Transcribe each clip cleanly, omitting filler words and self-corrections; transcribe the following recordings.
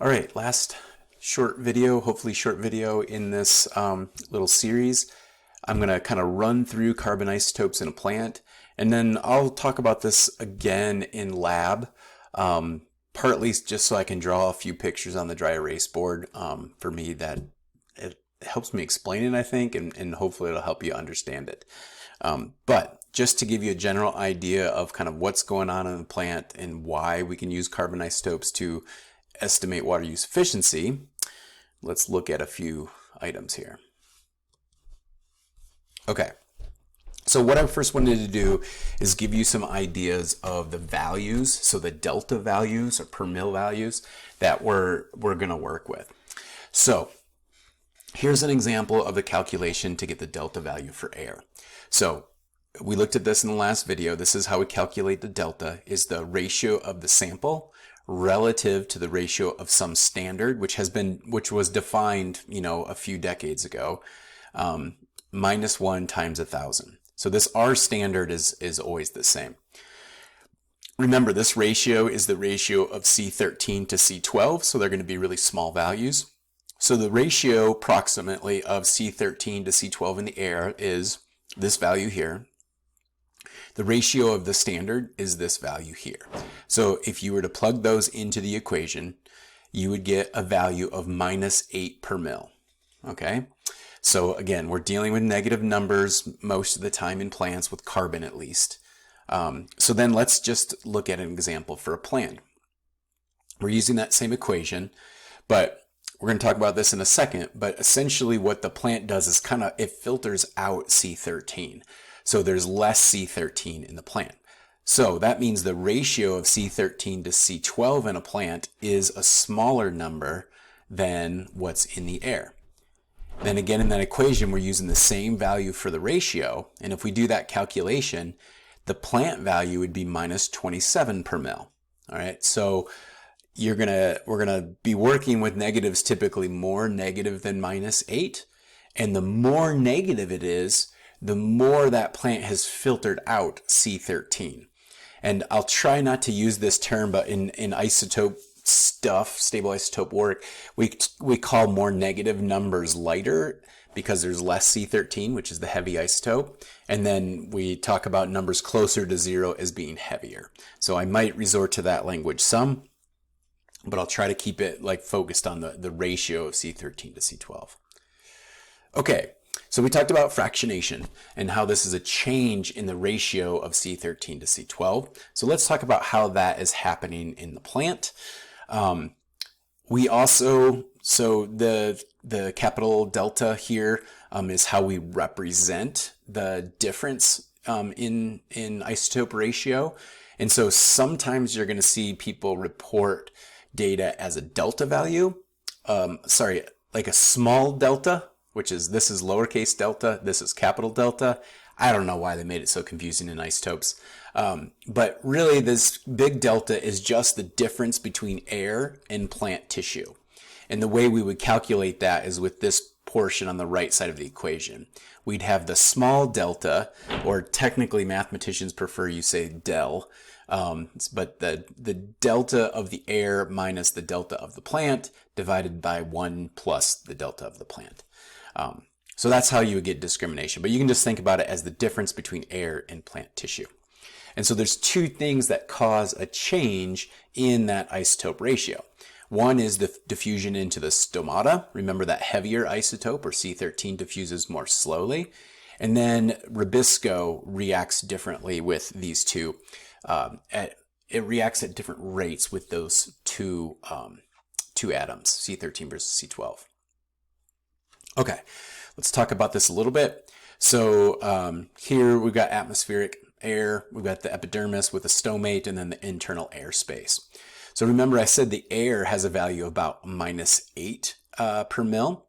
All right, last short video, hopefully short video in this little series. I'm going to kind of run through carbon isotopes in a plant, and then I'll talk about this again in lab, partly just so I can draw a few pictures on the dry erase board. For me, that it helps me explain it, I think, and hopefully it'll help you understand it. But just to give you a general idea of kind of what's going on in the plant and why we can use carbon isotopes to estimate water use efficiency, let's look at a few items here. Okay, so what I first wanted to do is give you some ideas of the values, so the delta values or per mil values that we're going to work with. So here's an example of the calculation to get the delta value for air. So we looked at this in the last video. This is how we calculate the delta, is the ratio of the sample relative to the ratio of some standard, which was defined, a few decades ago, -1 times 1,000. So this R standard is always the same. Remember, this ratio is the ratio of C13 to C12, so they're going to be really small values. So the ratio approximately of C13 to C12 in the air is this value here. The ratio of the standard is this value here. So if you were to plug those into the equation, you would get a value of -8 per mil. Okay? So again, we're dealing with negative numbers most of the time in plants, with carbon at least. So then let's just look at an example for a plant. We're using that same equation, but we're going to talk about this in a second. But essentially what the plant does is it filters out C13. So there's less C13 in the plant. So that means the ratio of C13 to C12 in a plant is a smaller number than what's in the air. Then again, in that equation, we're using the same value for the ratio. And if we do that calculation, the plant value would be -27 per mil. All right. So we're gonna be working with negatives, typically more negative than -8. And the more negative it is, the more that plant has filtered out C13. And I'll try not to use this term, but in isotope stuff, stable isotope work, we call more negative numbers lighter because there's less C13, which is the heavy isotope. And then we talk about numbers closer to 0 as being heavier. So I might resort to that language some, but I'll try to keep it focused on the ratio of C13 to C12. Okay. So we talked about fractionation and how this is a change in the ratio of C13 to C12. So let's talk about how that is happening in the plant. So the capital delta here is how we represent the difference in isotope ratio. And so sometimes you're going to see people report data as a delta value, like a small delta, which is, this is lowercase delta, this is capital delta. I don't know why they made it so confusing in isotopes. But really this big delta is just the difference between air and plant tissue. And the way we would calculate that is with this portion on the right side of the equation. We'd have the small delta, or technically mathematicians prefer you say del, but the delta of the air minus the delta of the plant divided by 1 plus the delta of the plant. So that's how you would get discrimination, but you can just think about it as the difference between air and plant tissue. And so there's two things that cause a change in that isotope ratio. One is the diffusion into the stomata. Remember that heavier isotope, or C13, diffuses more slowly. And then Rubisco reacts differently with these two. It reacts at different rates with those two atoms, C13 versus C12. Okay, let's talk about this a little bit. So here we've got atmospheric air, we've got the epidermis with the stomate, and then the internal air space. So remember I said the air has a value of about -8 per mil.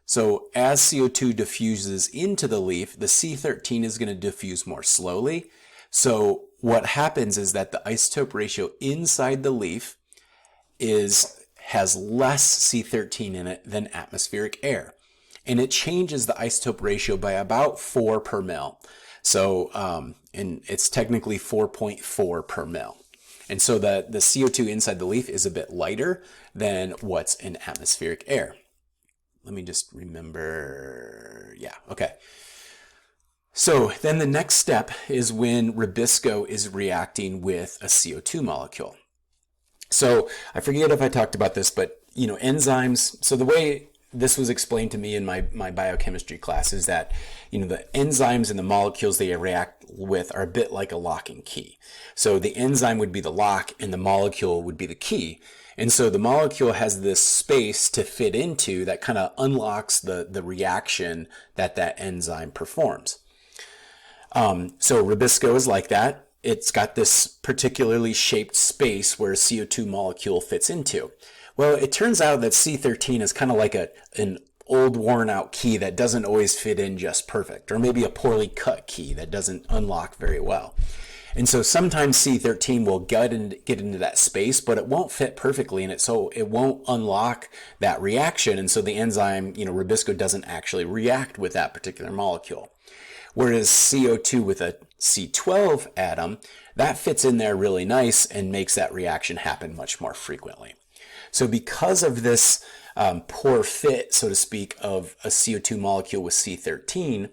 So as CO2 diffuses into the leaf, the C13 is going to diffuse more slowly. So what happens is that the isotope ratio inside the leaf has less C13 in it than atmospheric air. And it changes the isotope ratio by about 4 per mil. So, and it's technically 4.4 per mil. And so the CO2 inside the leaf is a bit lighter than what's in atmospheric air. Let me just remember. Yeah, okay. So then the next step is when rubisco is reacting with a CO2 molecule. So I forget if I talked about this, but enzymes, so the way this was explained to me in my biochemistry class is that, the enzymes and the molecules they react with are a bit like a lock and key. So the enzyme would be the lock and the molecule would be the key. And so the molecule has this space to fit into that kind of unlocks the reaction that enzyme performs. So rubisco is like that. It's got this particularly shaped space where a CO2 molecule fits into. Well, it turns out that C13 is kind of like an old worn out key that doesn't always fit in just perfect, or maybe a poorly cut key that doesn't unlock very well. And so sometimes C13 will get into that space, but it won't fit perfectly in it, so it won't unlock that reaction. And so the enzyme, rubisco doesn't actually react with that particular molecule. Whereas CO2 with a C12 atom, that fits in there really nice and makes that reaction happen much more frequently. So because of this poor fit, so to speak, of a CO2 molecule with C13,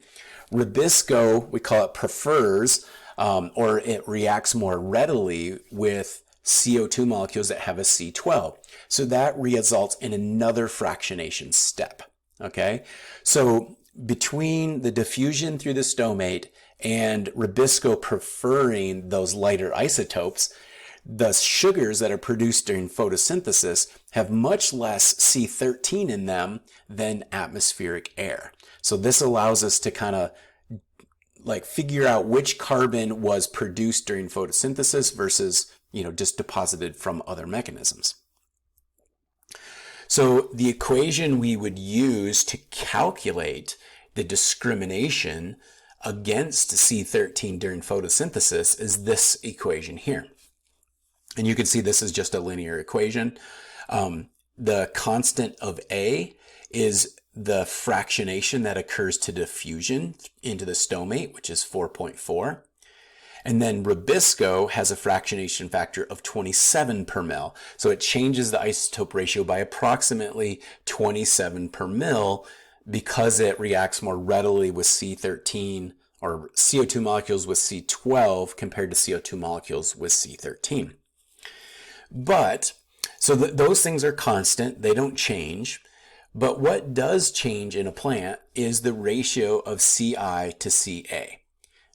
rubisco, we call it prefers, or it reacts more readily with CO2 molecules that have a C12. So that results in another fractionation step, okay? So between the diffusion through the stomate and rubisco preferring those lighter isotopes, the sugars that are produced during photosynthesis have much less C13 in them than atmospheric air. So this allows us to kind of figure out which carbon was produced during photosynthesis versus, just deposited from other mechanisms. So the equation we would use to calculate the discrimination against C13 during photosynthesis is this equation here. And you can see this is just a linear equation. The constant of A is the fractionation that occurs to diffusion into the stomate, which is 4.4. And then rubisco has a fractionation factor of 27 per mil. So it changes the isotope ratio by approximately 27 per mil because it reacts more readily with C13 or CO2 molecules with C12 compared to CO2 molecules with C13. But, so those things are constant, they don't change. But what does change in a plant is the ratio of Ci to Ca.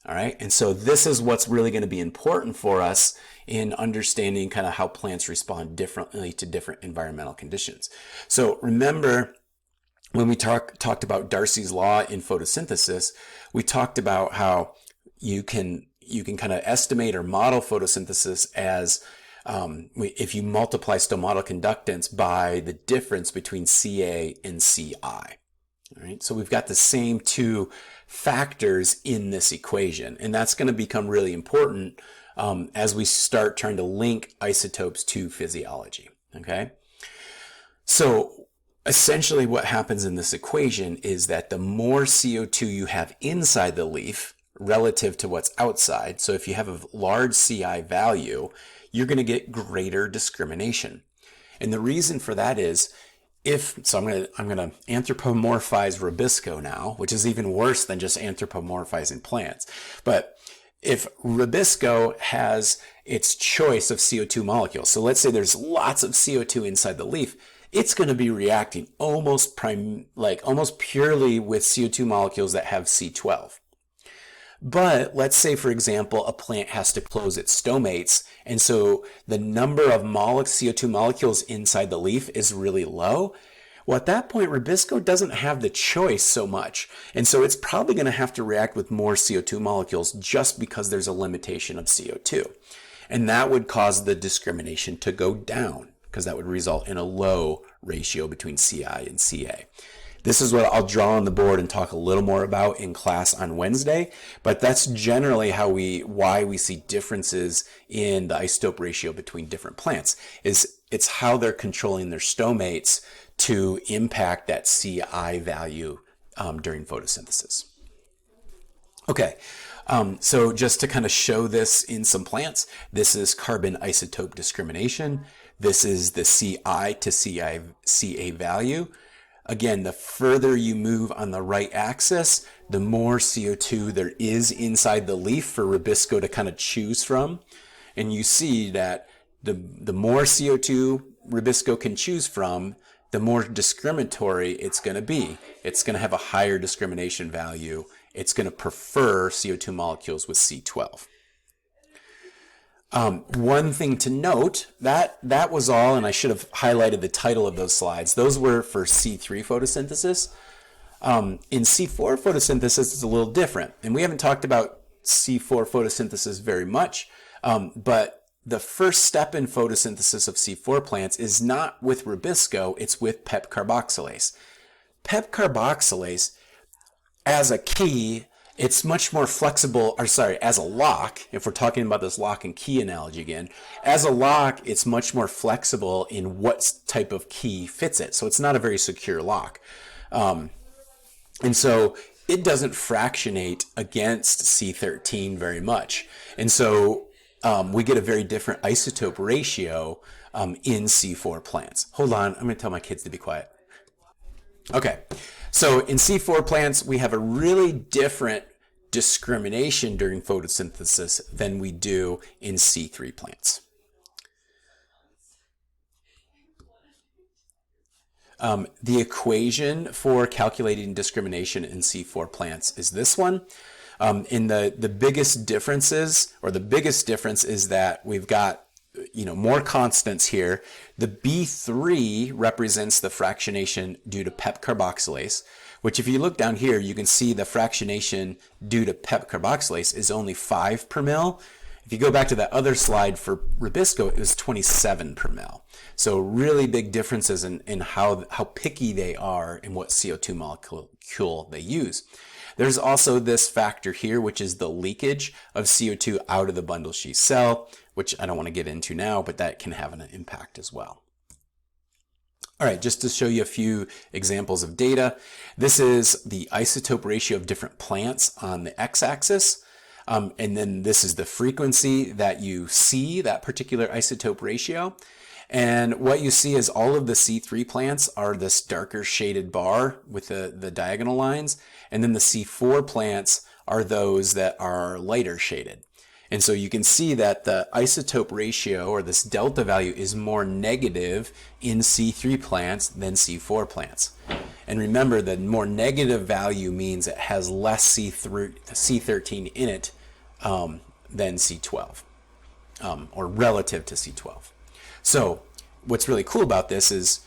All right, and so this is what's really going to be important for us in understanding kind of how plants respond differently to different environmental conditions. So remember, when we talked about Darcy's law in photosynthesis, we talked about how you can kind of estimate or model photosynthesis as if you multiply stomatal conductance by the difference between Ca and Ci. All right, so we've got the same two factors in this equation, and that's going to become really important as we start trying to link isotopes to physiology. Okay, so essentially what happens in this equation is that the more CO2 you have inside the leaf relative to what's outside, so if you have a large Ci value, you're going to get greater discrimination. And the reason for that is I'm going to anthropomorphize rubisco now, which is even worse than just anthropomorphizing plants. But if rubisco has its choice of CO2 molecules, so let's say there's lots of CO2 inside the leaf, it's going to be reacting almost purely with CO2 molecules that have C12. But let's say, for example, a plant has to close its stomates, and so the number of CO2 molecules inside the leaf is really low. Well, at that point, rubisco doesn't have the choice so much, and so it's probably going to have to react with more CO2 molecules just because there's a limitation of CO2. And that would cause the discrimination to go down, because that would result in a low ratio between Ci and Ca. This is what I'll draw on the board and talk a little more about in class on Wednesday, but that's generally why we see differences in the isotope ratio between different plants. It's how they're controlling their stomates to impact that Ci value during photosynthesis. Okay, So just to kind of show this in some plants, this is carbon isotope discrimination. This is the CI to CA value. Again, the further you move on the right axis, the more CO2 there is inside the leaf for Rubisco to kind of choose from. And you see that the more CO2 Rubisco can choose from, the more discriminatory it's going to be. It's going to have a higher discrimination value. It's going to prefer CO2 molecules with C12. One thing to note, that was all, and I should have highlighted the title of those slides. Those were for C3 photosynthesis. In C4 photosynthesis, it's a little different, and we haven't talked about C4 photosynthesis very much, but the first step in photosynthesis of C4 plants is not with Rubisco, it's with PEP carboxylase. PEP carboxylase, as a key, it's much more flexible, or sorry, as a lock, if we're talking about this lock and key analogy again, as a lock, it's much more flexible in what type of key fits it. So it's not a very secure lock. And so it doesn't fractionate against C13 very much. And so we get a very different isotope ratio in C4 plants. Hold on, I'm going to tell my kids to be quiet. Okay, so in C4 plants, we have a really different discrimination during photosynthesis than we do in C3 plants. The equation for calculating discrimination in C4 plants is this one. And the biggest differences, or the biggest difference, is that we've got more constants here. The B3 represents the fractionation due to PEP carboxylase, which if you look down here, you can see the fractionation due to PEP carboxylase is only 5 per mil. If you go back to that other slide for Rubisco, it was 27 per mil. So really big differences in how picky they are in what CO2 molecule they use. There's also this factor here, which is the leakage of CO2 out of the bundle sheath cell, which I don't want to get into now, but that can have an impact as well. All right, just to show you a few examples of data, this is the isotope ratio of different plants on the x-axis, and then this is the frequency that you see that particular isotope ratio. And what you see is all of the C3 plants are this darker shaded bar with the diagonal lines, and then the C4 plants are those that are lighter shaded. And so you can see that the isotope ratio, or this delta value, is more negative in C3 plants than C4 plants. And remember, the more negative value means it has less C13 in it than C12, or relative to C12. So what's really cool about this is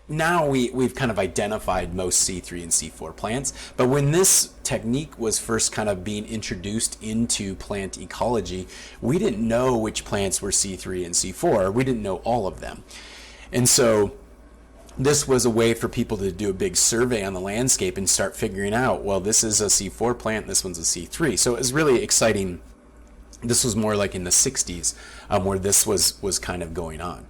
now we've kind of identified most C3 and C4 plants, but when this technique was first kind of being introduced into plant ecology, we didn't know which plants were C3 and C4. We didn't know all of them. And so this was a way for people to do a big survey on the landscape and start figuring out, well, this is a C4 plant, this one's a C3. So it was really exciting. This was more like in the 60s where this was kind of going on.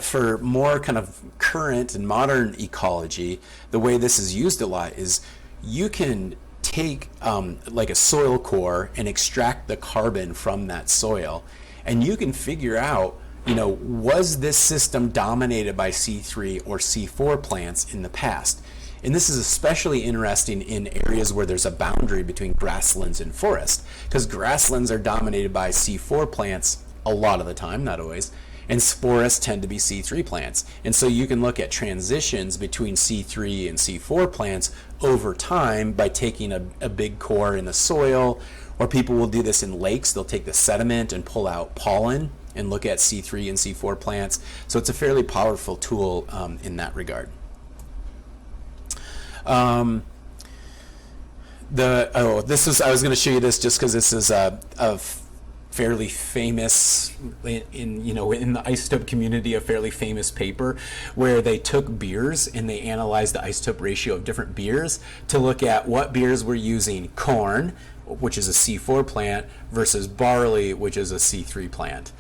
For more kind of current and modern ecology, the way this is used a lot is you can take like a soil core and extract the carbon from that soil, and you can figure out, was this system dominated by C3 or C4 plants in the past? And this is especially interesting in areas where there's a boundary between grasslands and forest, because grasslands are dominated by C4 plants a lot of the time, not always, and forests tend to be C3 plants. And so you can look at transitions between C3 and C4 plants over time by taking a big core in the soil, or people will do this in lakes. They'll take the sediment and pull out pollen and look at C3 and C4 plants. So it's a fairly powerful tool in that regard. I was going to show you this just because this is a fairly famous in the isotope community, a fairly famous paper where they took beers and they analyzed the isotope ratio of different beers to look at what beers were using corn, which is a C4 plant, versus barley, which is a C3 plant.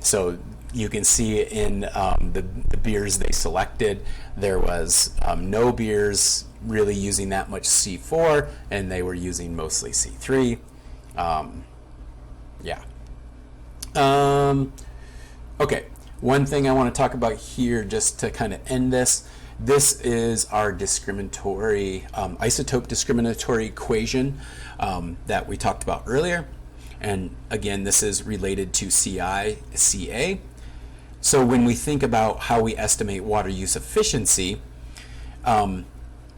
So You can see in the beers they selected, there was no beers really using that much C4, and they were using mostly C3. Yeah. Okay, one thing I want to talk about here just to kind of end this. This is our discriminatory, isotope discriminatory equation that we talked about earlier. And again, this is related to CI, CA. So when we think about how we estimate water use efficiency,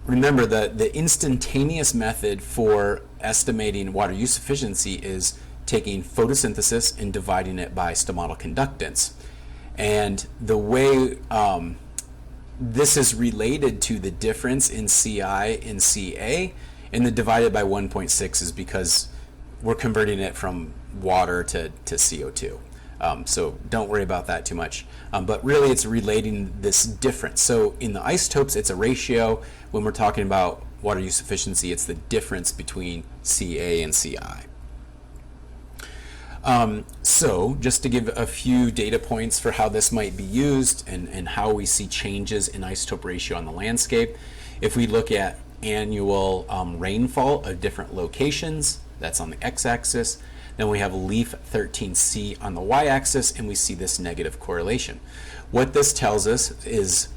remember the instantaneous method for estimating water use efficiency is taking photosynthesis and dividing it by stomatal conductance. And the way this is related to the difference in CI and CA, and the divided by 1.6 is because we're converting it from water to CO2. So don't worry about that too much. But really it's relating this difference. So in the isotopes, it's a ratio. When we're talking about water use efficiency, it's the difference between CA and CI. So just to give a few data points for how this might be used and how we see changes in isotope ratio on the landscape. If we look at annual rainfall of different locations, that's on the x-axis. Then we have leaf 13C on the y-axis, and we see this negative correlation. What this tells us is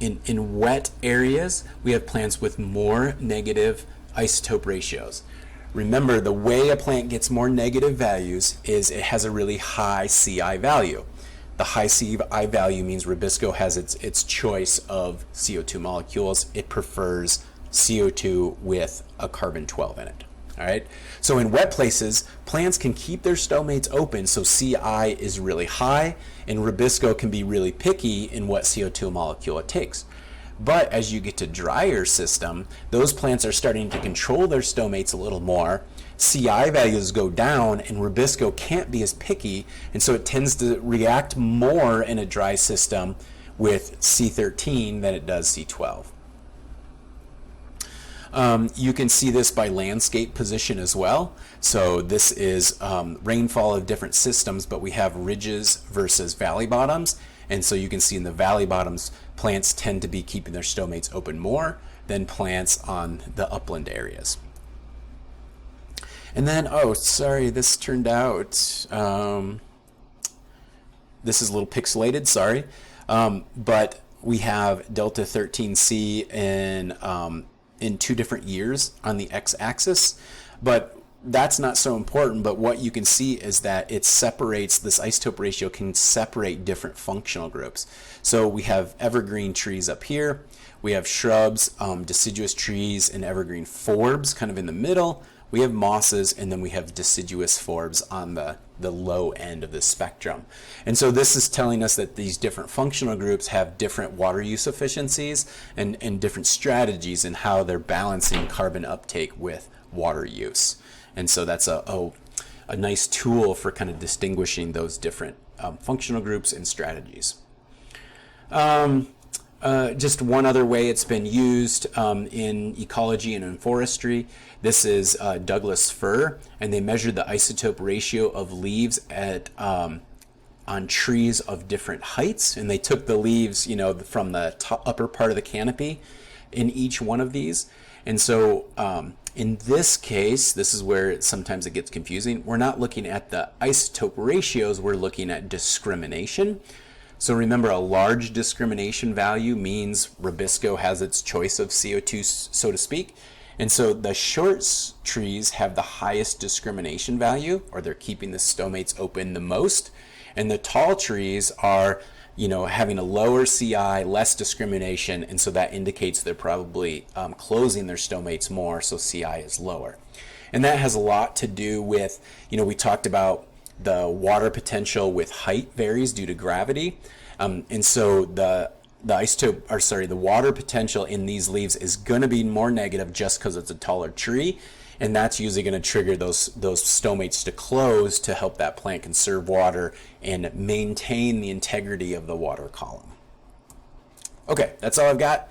in wet areas, we have plants with more negative isotope ratios. Remember, the way a plant gets more negative values is it has a really high CI value. The high CI value means Rubisco has its choice of CO2 molecules. It prefers CO2 with a carbon-12 in it. All right. So in wet places, plants can keep their stomates open, so CI is really high, and Rubisco can be really picky in what CO2 molecule it takes. But as you get to drier system, those plants are starting to control their stomates a little more. CI values go down, and Rubisco can't be as picky, and so it tends to react more in a dry system with C13 than it does C12. You can see this by landscape position as well. So this is rainfall of different systems, but we have ridges versus valley bottoms. And so you can see in the valley bottoms, plants tend to be keeping their stomates open more than plants on the upland areas. And then, oh, sorry, this turned out, this is a little pixelated, sorry. But we have delta 13C in 2 different years on the x-axis, but that's not so important. But what you can see is that it separates, this isotope ratio can separate different functional groups. So we have evergreen trees up here, we have shrubs, deciduous trees, and evergreen forbs kind of in the middle. We have mosses, and then we have deciduous forbs on the low end of the spectrum. And so this is telling us that these different functional groups have different water use efficiencies and different strategies in how they're balancing carbon uptake with water use. And so that's a nice tool for kind of distinguishing those different functional groups and strategies. Just one other way it's been used in ecology and in forestry. This is Douglas fir, and they measured the isotope ratio of leaves at on trees of different heights, and they took the leaves, you know, from the upper part of the canopy in each one of these. And so in this case, this is where sometimes it gets confusing. We're not looking at the isotope ratios, we're looking at discrimination. So remember, a large discrimination value means Rubisco has its choice of CO2, so to speak. And so the short trees have the highest discrimination value, or they're keeping the stomates open the most. And the tall trees are, you know, having a lower CI, less discrimination, and so that indicates they're probably closing their stomates more, so CI is lower. And that has a lot to do with, you know, we talked about the water potential with height varies due to gravity, and so the water potential in these leaves is going to be more negative just because it's a taller tree, and that's usually going to trigger those stomates to close to help that plant conserve water and maintain the integrity of the water column. Okay, that's all I've got.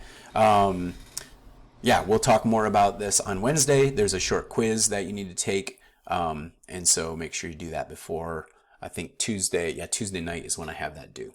Yeah, we'll talk more about this on Wednesday. There's a short quiz that you need to take. And so make sure you do that before I think Tuesday night is when I have that due.